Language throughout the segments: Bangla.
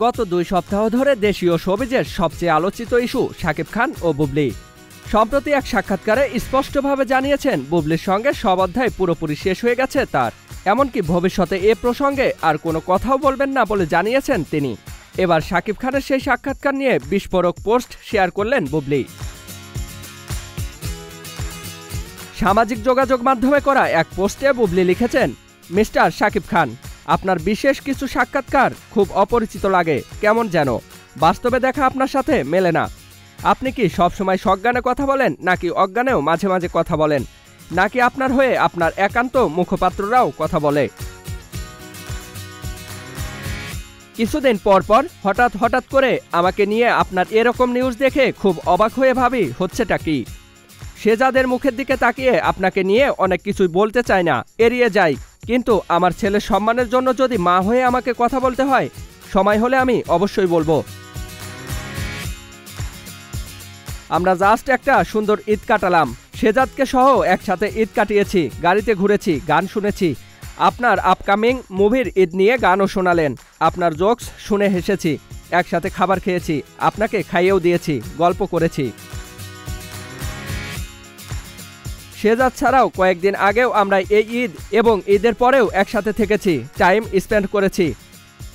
গত 2 সপ্তাহ ধরে দেশীয় শোবিজের সবচেয়ে আলোচিত ইস্যু শাকিব খান ও বুবলি। সম্প্রতি এক সাক্ষাৎকারে স্পষ্টভাবে জানিয়েছেন বুবলির সঙ্গে সব অধ্যায় পুরোপুরি শেষ হয়ে গেছে তার, এমনকি ভবিষ্যতে এ প্রসঙ্গে আর কোনো কথাও বলবেন না বলে জানিয়েছেন তিনি। এবার শাকিব খানের সেই সাক্ষাৎকার নিয়ে বিস্ফোরক পোস্ট শেয়ার করলেন বুবলি। সামাজিক যোগাযোগ মাধ্যমে করা এক পোস্টে বুবলি লিখেছেন, মিস্টার শাকিব খান, আপনার বিশেষ কিছু সাক্ষাৎকার খুব অপরিচিত লাগে, কেমন যেন বাস্তবে দেখা আপনার সাথে মেলে না। আপনি কি সবসময় সজ্ঞানে কথা বলেন নাকি অজ্ঞানেও মাঝে মাঝে কথা বলেন, নাকি আপনার হয়ে আপনার একান্ত মুখপাত্ররাও কথা বলে? কিছুদিন পর পর হঠাৎ করে আমাকে নিয়ে আপনার এরকম নিউজ দেখে খুব অবাক হয়ে ভাবি হচ্ছেটা কি। শেজাদের মুখের দিকে তাকিয়ে আপনাকে নিয়ে অনেক কিছুই বলতে চাই না, এড়িয়ে যাই, কিন্তু আমার ছেলের সম্মানের জন্য যদি মা হয়ে আমাকে কথা বলতে হয়, সময় হলে আমি অবশ্যই বলবো। আমরা জাস্ট একটা সুন্দর ঈদ কাটালাম, শেজাদকে সহ একসাথে ঈদ কাটিয়েছি, গাড়িতে ঘুরেছি, গান শুনেছি, আপনার আপকামিং মুভির ঈদ নিয়ে গানও শোনালেন, আপনার জোকস শুনে হেসেছি, একসাথে খাবার খেয়েছি, আপনাকে খাইয়েও দিয়েছি, গল্প করেছি। শেজাদ ছাড়াও কয়েকদিন আগেও আমরা এই ঈদ এবং ঈদের পরেও একসাথে থেকেছি, টাইম স্পেন্ড করেছি।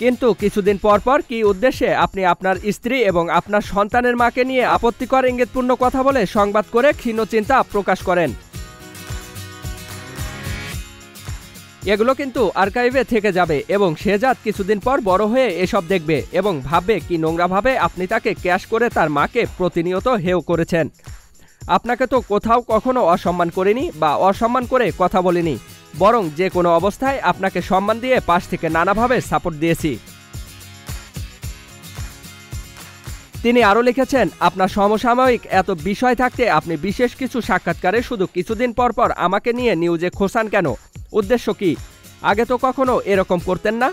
কিন্তু কিছুদিন পর পর কি উদ্দেশ্যে আপনি আপনার স্ত্রী এবং আপনার সন্তানের মাকে নিয়ে আপত্তিকর ইঙ্গিতপূর্ণ কথা বলে সংবাদ করে ক্ষীণ চিন্তা প্রকাশ করেন? এগুলো কিন্তু আর্কাইভে থেকে যাবে এবং শেজাদ কিছুদিন পর বড় হয়ে এসব দেখবে এবং ভাববে কি নোংরাভাবে আপনি তাকে ক্যাশ করে তার মাকে প্রতিনিয়ত হেয় করেছেন। আপনাকে তো কোথাও কখনো অসম্মান করিনি বা অসম্মান করে কথা বলিনি, বরং যে কোনো অবস্থায় আপনাকে সম্মান দিয়ে পাশ থেকে নানাভাবে সাপোর্ট দিয়েছি। তিনি আরও লিখেছেন, আপনার সমসাময়িক এত বিষয় থাকতে আপনি বিশেষ কিছু সাক্ষাৎকারে শুধু কিছুদিন পর পর আমাকে নিয়ে নিউজে খোঁচান কেন? উদ্দেশ্য কি? আগে তো কখনো এরকম করতেন না,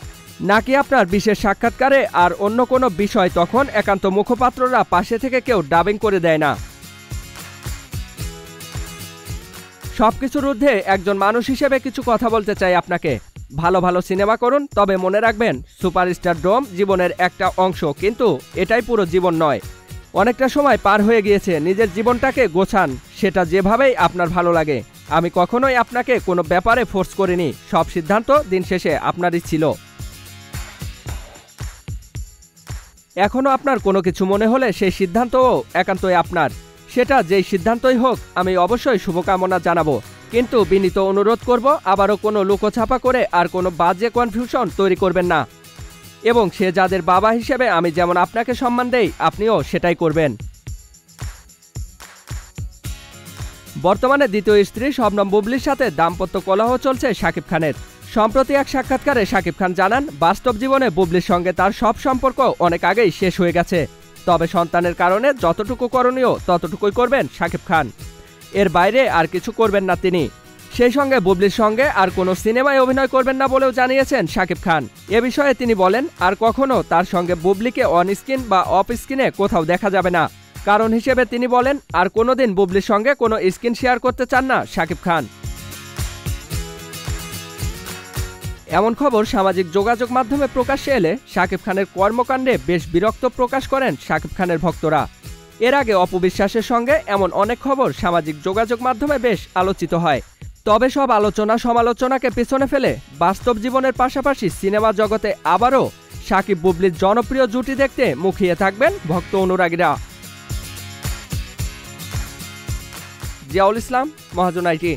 নাকি আপনার বিশেষ সাক্ষাৎকারে আর অন্য কোনো বিষয় তখন একান্ত মুখপাত্ররা পাশে থেকে কেউ ডাবিং করে দেয় না? সবকিছুর ঊর্ধ্বে একজন মানুষ হিসেবে কিছু কথা বলতে চাই আপনাকে। ভালো ভালো সিনেমা করুন, তবে মনে রাখবেন সুপারস্টার ডোম জীবনের একটা অংশ, কিন্তু এটাই পুরো জীবন নয়। অনেকটা সময় পার হয়ে গিয়েছে, নিজের জীবনটাকে গোছান, সেটা যেভাবেই আপনার ভালো লাগে। আমি কখনোই আপনাকে কোনো ব্যাপারে ফোর্স করিনি, সব সিদ্ধান্ত দিন শেষে আপনারই ছিল। এখনও আপনার কোনো কিছু মনে হলে সেই সিদ্ধান্তও একান্তই আপনার, সেটা যেই সিদ্ধান্তই হোক আমি অবশ্যই শুভকামনা জানাবো, কিন্তু বিনীত অনুরোধ করব আবারও কোনো লুকোছাপা করে আর কোনো বাজে কনফিউশন তৈরি করবেন না, এবং শেজাদের বাবা হিসেবে আমি যেমন আপনাকে সম্মান দেই আপনিও সেটাই করবেন। বর্তমানে দ্বিতীয় স্ত্রী শবনম বুবলির সাথে দাম্পত্য কলহ চলছে শাকিব খানের। সম্প্রতি এক সাক্ষাৎকারে শাকিব খান জানান, বাস্তব জীবনে বুবলির সঙ্গে তার সব সম্পর্ক অনেক আগেই শেষ হয়ে গেছে, তবে সন্তানের কারণে যতটুকু করণীয় ততটুকুই করবেন শাকিব খান, এর বাইরে আর কিছু করবেন না তিনি। সেই সঙ্গে বুবলির সঙ্গে আর কোনো সিনেমায় অভিনয় করবেন না বলেও জানিয়েছেন শাকিব খান। এ বিষয়ে তিনি বলেন, আর কখনো তার সঙ্গে বুবলিকে অন স্ক্রিন বা অফ স্ক্রিনে কোথাও দেখা যাবে না। কারণ হিসেবে তিনি বলেন, আর কোনোদিন বুবলির সঙ্গে কোনো স্ক্রিন শেয়ার করতে চান না শাকিব খান। এমন খবর সামাজিক যোগাযোগ মাধ্যমে প্রকাশ্যে এলে শাকিব খানের কর্মকাণ্ডে বেশ বিরক্ত প্রকাশ করেন শাকিব খানের ভক্তরা। এর আগে অপু বিশ্বাসের সঙ্গে এমন অনেক খবর সামাজিক যোগাযোগ মাধ্যমে বেশ আলোচিত হয়, তবে সব আলোচনা সমালোচনাকে পেছনে ফেলে বাস্তব জীবনের পাশাপাশি সিনেমা জগতে আবারও শাকিব বুবলির জনপ্রিয় জুটি দেখতে মুখিয়ে থাকবেন ভক্ত অনুরাগীরা। জিয়াউল ইসলাম, মহাজন আইটি।